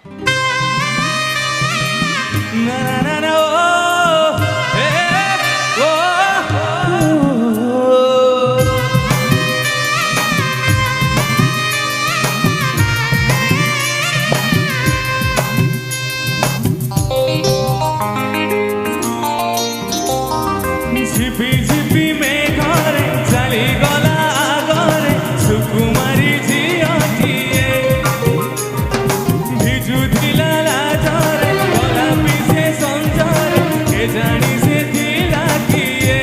Na na na na oh, hey, oh, ঝিপি ঝিপি মেঘরে চালি গলা আগরে সুকুমারী ঝিয়টিয়ে ভিজু ধিলা লাজরে গলা পিছে সঞ্জরে কে জানি সে ধিলা কিয়ে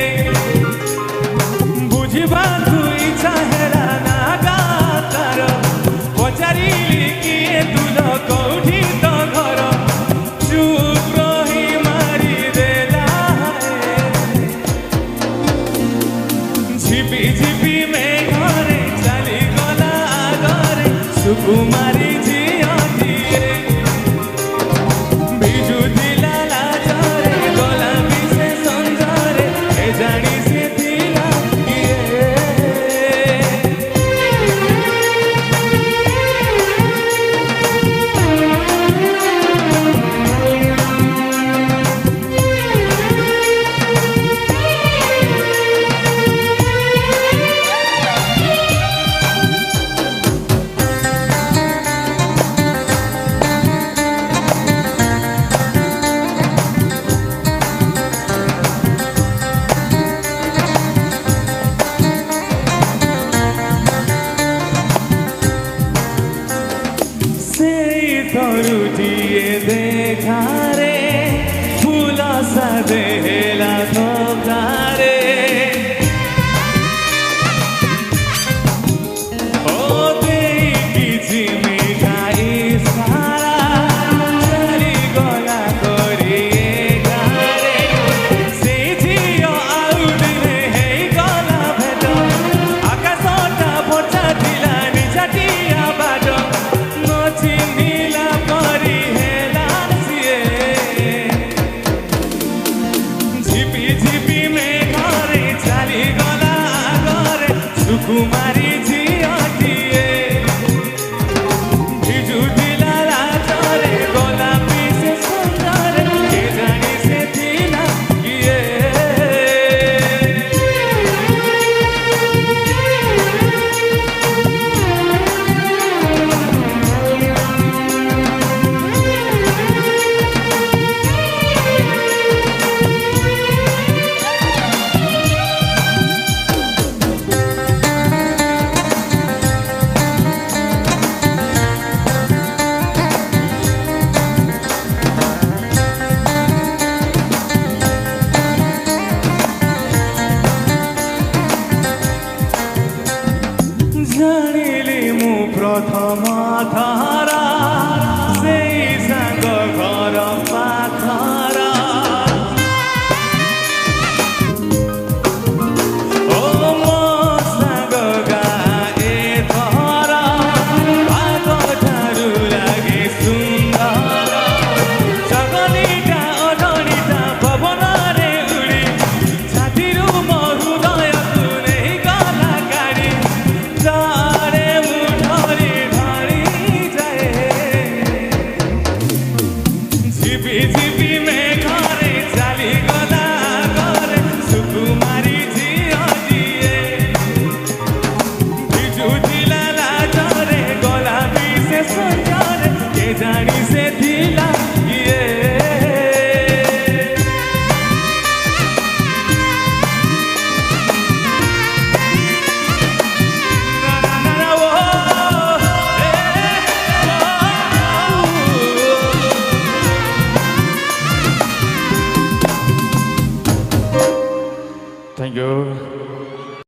বুঝিବାକୁ ଇଚ୍ଛା ହେଲା ନା ଗାତାର ପଚାରିଲି କିଏ ତୁଲ କୋଉଠି ତ ଘର ଚୁପ୍ ରହି ମାରିଦେଲା ঝিপি ঝিপি মেঘରେ ଚାଲିଗଲା ଆଗରେ ସୁକୁମାରୀ ଝିଅଟିଏ ଭିଜୁଥିଲା ଲାଜରେ ଗଲା ବି ସେ ସଞ୍ଜରେ କେଜାଣି ସେ ଥିଲା କିଏ तरुटिए देखारे फूल सदेला धोकारे ओ देखी मिठाई सारा चली गला करिए गारे से झियो आउटरे हेई गला भेट आकाशटा भचा थिला निजाटिया बाट नचिनिला परी हेला सिए झिपि झिपि मेघरे चाली गला आगरे सुकुमारी ঝিয়টিए ভিজুଥିଲା ଲାଜରେ ଗଲା ବି ସେ ସଞ୍ଜରେ କେଜାଣି ସେ ଥିଲା କିଏ ଜାଣିଲି ମୁଁ ପ୍ରଥମ ଥର ସେଇ ସାଙ୍ଗ ଘର ପାଖର ଓ ମୋ ସାଙ୍ଗ ଗାଏ ଥର ଆଗଠାରୁ ଲାଗେ ସୁନ୍ଦର ଜଗନିଟା ଅଗଣିତା ପବନରେ ଉଡ଼ି ଛାତିରୁ ମୋ ହୃଦୟକୁ ନେଇ ଗଲା କାଢ଼ି ତାରେ ମୁଁ ଧରି ଧରି ଯାଏ ଝିପି ଝିପି ମେଘରେ ଚାଲିଗଲା ଆଗରେ ସୁକୁମାରୀ ଝିଅଟିଏ ଭିଜୁଥିଲା ଲାଜରେ ଗଲା ବି ସେ ସଞ୍ଜରେ କେଜାଣି ସେ ଥିଲା କିଏ Thank you.